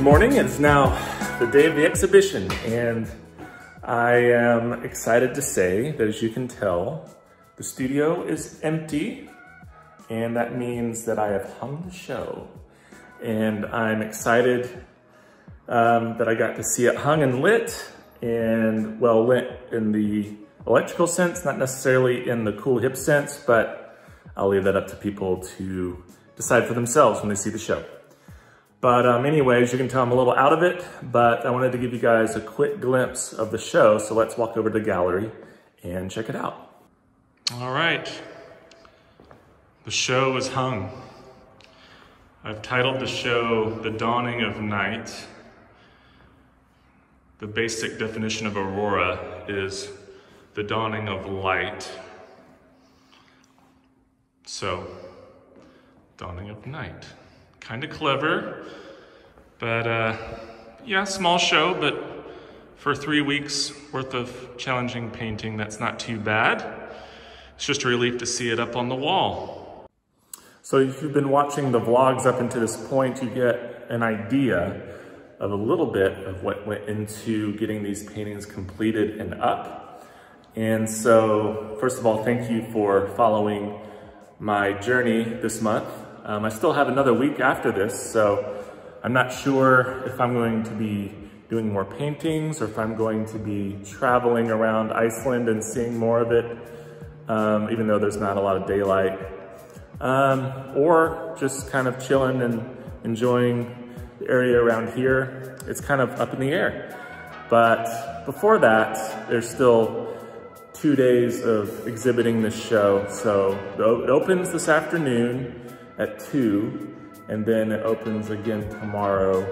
morning. It's now the day of the exhibition, and I am excited to say that, as you can tell, the studio is empty, and that means that I have hung the show. And I'm excited that I got to see it hung and lit, and well, lit in the electrical sense, not necessarily in the cool hip sense, but I'll leave that up to people to decide for themselves when they see the show. But anyways, you can tell I'm a little out of it, but I wanted to give you guys a quick glimpse of the show. So let's walk over to the gallery and check it out. All right, the show is hung. I've titled the show The Dawning of Night. The basic definition of aurora is the dawning of light. So, dawning of night. Kind of clever, but yeah, small show, but for 3 weeks worth of challenging painting, that's not too bad. It's just a relief to see it up on the wall. So if you've been watching the vlogs up until this point, you get an idea of a little bit of what went into getting these paintings completed and up. And so, first of all, thank you for following my journey this month. I still have another week after this, so I'm not sure if I'm going to be doing more paintings or if I'm going to be traveling around Iceland and seeing more of it, even though there's not a lot of daylight, or just kind of chilling and enjoying the area around here. It's kind of up in the air. But before that, there's still 2 days of exhibiting this show. So it opens this afternoon at 2, and then it opens again tomorrow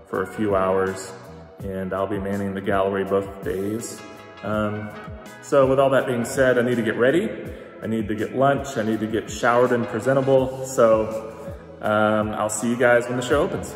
for a few hours, and I'll be manning the gallery both days. So with all that being said, I need to get ready. I need to get lunch. I need to get showered and presentable. So I'll see you guys when the show opens.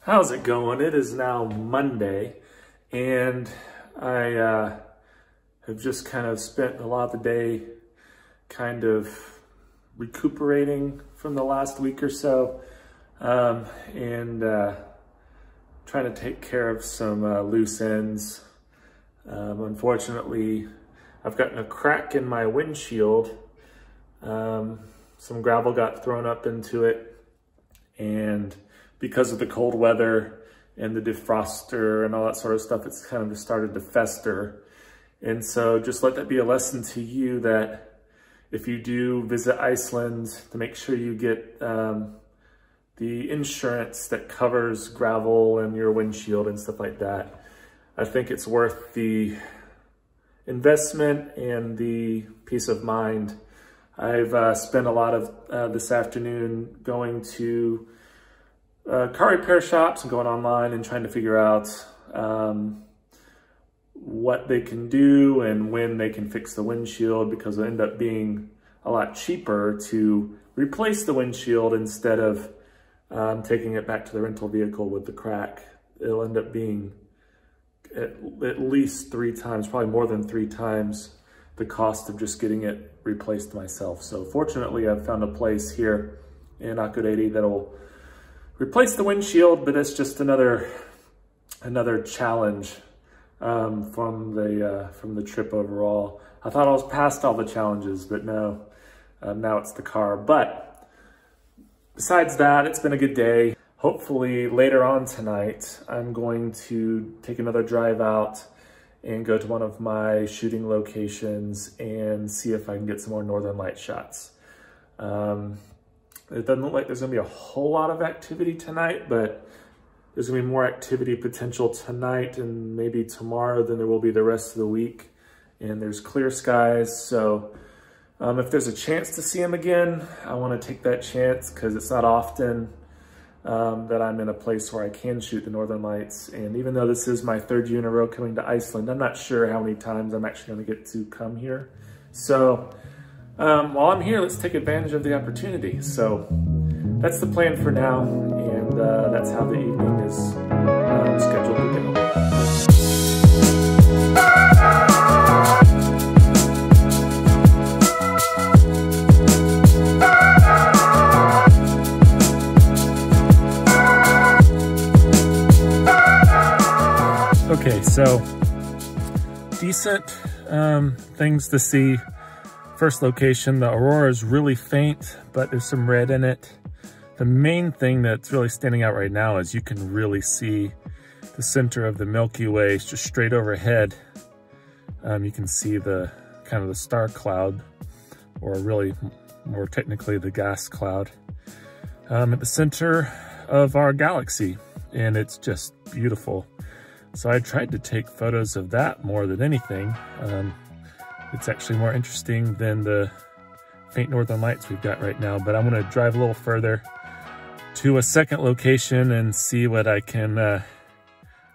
How's it going? It is now Monday, and I have just kind of spent a lot of the day kind of recuperating from the last week or so, and trying to take care of some loose ends. Unfortunately, I've gotten a crack in my windshield. Some gravel got thrown up into it, and because of the cold weather and the defroster and all that sort of stuff, it's kind of just started to fester. And so just let that be a lesson to you that if you do visit Iceland, to make sure you get the insurance that covers gravel and your windshield and stuff like that. I think it's worth the investment and the peace of mind. I've spent a lot of this afternoon going to car repair shops and going online and trying to figure out what they can do and when they can fix the windshield, because it'll end up being a lot cheaper to replace the windshield instead of taking it back to the rental vehicle with the crack. It'll end up being at least 3 times, probably more than 3 times the cost of just getting it replaced myself. So fortunately, I've found a place here in Akureyri that'll replace the windshield, but it's just another challenge from the trip overall. I thought I was past all the challenges, but no, now it's the car. But besides that, it's been a good day. Hopefully later on tonight, I'm going to take another drive out and go to one of my shooting locations and see if I can get some more Northern Light shots. It doesn't look like there's gonna be a whole lot of activity tonight, but there's gonna be more activity potential tonight and maybe tomorrow than there will be the rest of the week. And there's clear skies, so if there's a chance to see him again, I wanna take that chance, because it's not often that I'm in a place where I can shoot the Northern Lights. And even though this is my 3rd year in a row coming to Iceland, I'm not sure how many times I'm actually gonna get to come here. So while I'm here, let's take advantage of the opportunity. So that's the plan for now, and that's how the evening is scheduled to go. Okay, so decent things to see. First location, the aurora is really faint, but there's some red in it. The main thing that's really standing out right now is you can really see the center of the Milky Way just straight overhead. You can see the kind of the star cloud, or really more technically the gas cloud, at the center of our galaxy, and it's just beautiful. So I tried to take photos of that more than anything. It's actually more interesting than the faint northern lights we've got right now, but I'm gonna drive a little further to a second location and see what I can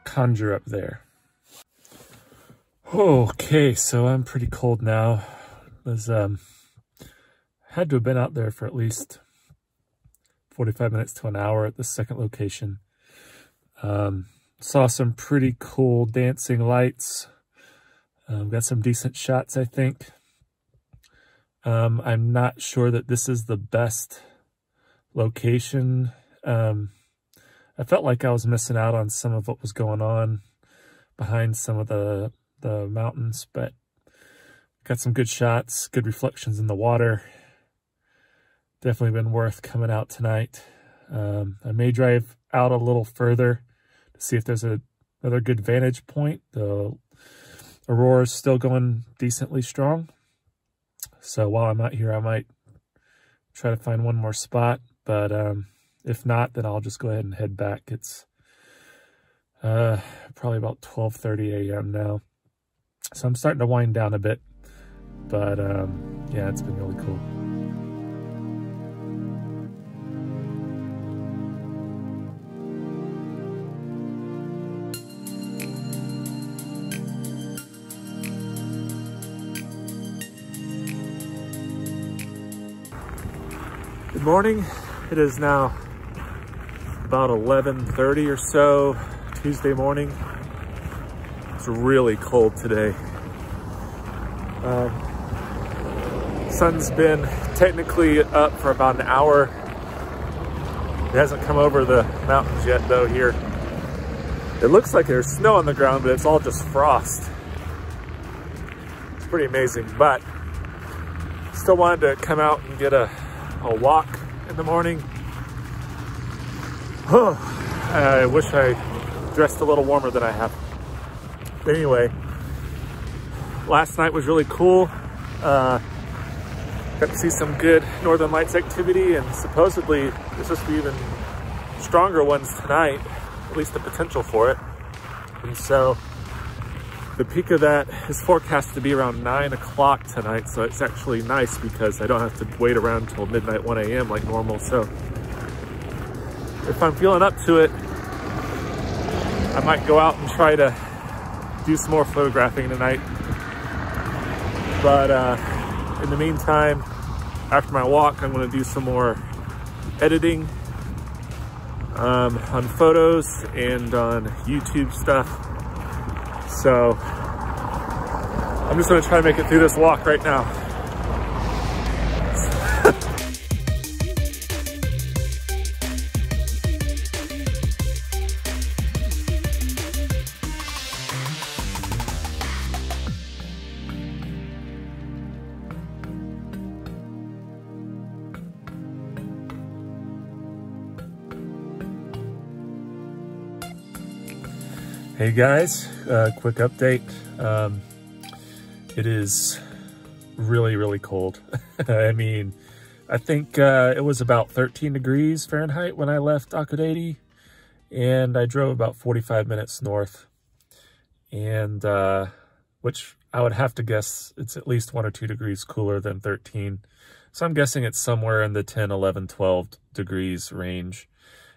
conjure up there. Okay, so I'm pretty cold now. Had to have been out there for at least 45 minutes to an hour at the second location. Saw some pretty cool dancing lights. Got some decent shots, I think. I'm not sure that this is the best location. I felt like I was missing out on some of what was going on behind some of the mountains, but got some good shots, good reflections in the water. Definitely been worth coming out tonight. I may drive out a little further to see if there's another good vantage point. The aurora is still going decently strong. So while I'm out here, I might try to find one more spot, but if not, then I'll just go ahead and head back. It's probably about 12:30 a.m. now. So I'm starting to wind down a bit, but yeah, it's been really cool. Good morning. It is now about 11:30 or so, Tuesday morning. It's really cold today. Sun's been technically up for about an hour. It hasn't come over the mountains yet though here. It looks like there's snow on the ground, but it's all just frost. It's pretty amazing, but still wanted to come out and get a walk in the morning. I wish I dressed a little warmer than I have. But anyway, last night was really cool. Got to see some good Northern Lights activity, and supposedly there's supposed to be even stronger ones tonight, at least the potential for it. And so the peak of that is forecast to be around 9 o'clock tonight, so it's actually nice because I don't have to wait around until midnight, 1 a.m. like normal. So if I'm feeling up to it, I might go out and try to do some more photographing tonight. But in the meantime, after my walk, I'm going to do some more editing on photos and on YouTube stuff. So I'm just going to try to make it through this walk right now. Hey guys, quick update. It is really cold. I mean, I think it was about 13 degrees Fahrenheit when I left Akureyri, and I drove about 45 minutes north, and which I would have to guess it's at least 1 or 2 degrees cooler than 13. So I'm guessing it's somewhere in the 10, 11, 12 degrees range.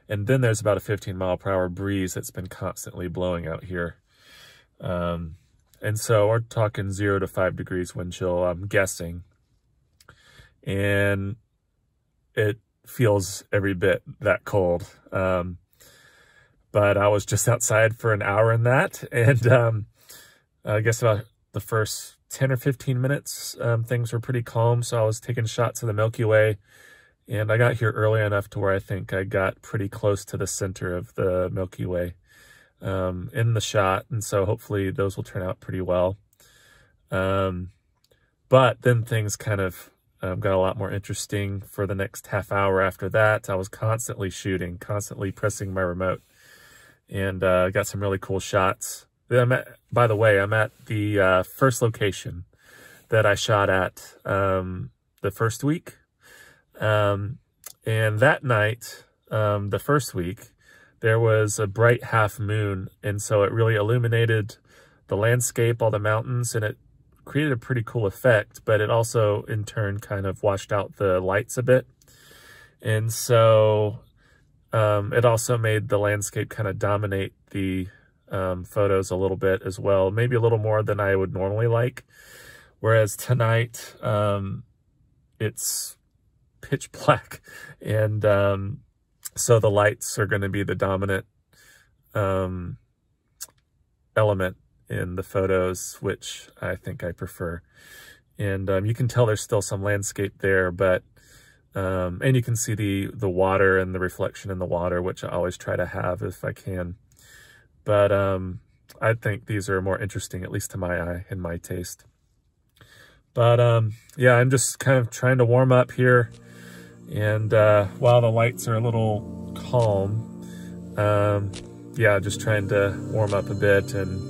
And then there's about a 15-mile-per-hour breeze that's been constantly blowing out here. And so we're talking 0 to 5 degrees wind chill, I'm guessing. and it feels every bit that cold. But I was just outside for an hour in that, and I guess about the first 10 or 15 minutes, things were pretty calm, so I was taking shots of the Milky Way, and I got here early enough to where I think I got pretty close to the center of the Milky Way in the shot, and so hopefully those will turn out pretty well. But then things kind of got a lot more interesting for the next half hour after that. I was constantly shooting, constantly pressing my remote, and got some really cool shots. By the way, I'm at the first location that I shot at the first week. And that night, the first week, there was a bright half moon, and so it really illuminated the landscape, all the mountains, and it created a pretty cool effect, but it also in turn kind of washed out the lights a bit. And so it also made the landscape kind of dominate the photos a little bit as well, maybe a little more than I would normally like. Whereas tonight, it's pitch black, and so the lights are going to be the dominant element in the photos, which I think I prefer. And you can tell there's still some landscape there, but and you can see the water and the reflection in the water, which I always try to have if I can. But I think these are more interesting, at least to my eye and my taste. But yeah, I'm just kind of trying to warm up here. And while the lights are a little calm, yeah, just trying to warm up a bit and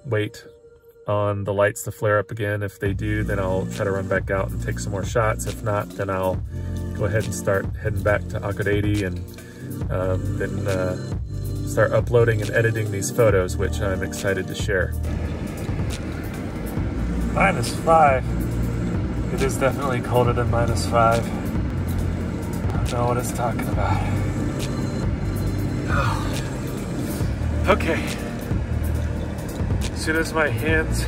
wait on the lights to flare up again. If they do, then I'll try to run back out and take some more shots. If not, then I'll go ahead and start heading back to Akureyri and then start uploading and editing these photos, which I'm excited to share. -5. It is definitely colder than -5. I don't know what it's talking about. Oh. Okay. As soon as my hands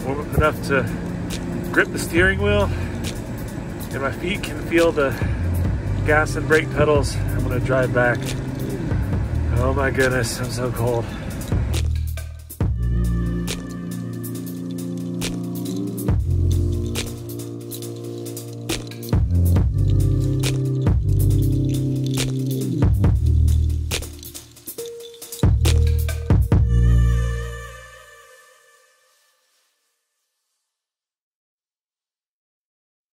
warm up enough to grip the steering wheel and my feet can feel the gas and brake pedals, I'm gonna drive back. Oh my goodness, I'm so cold.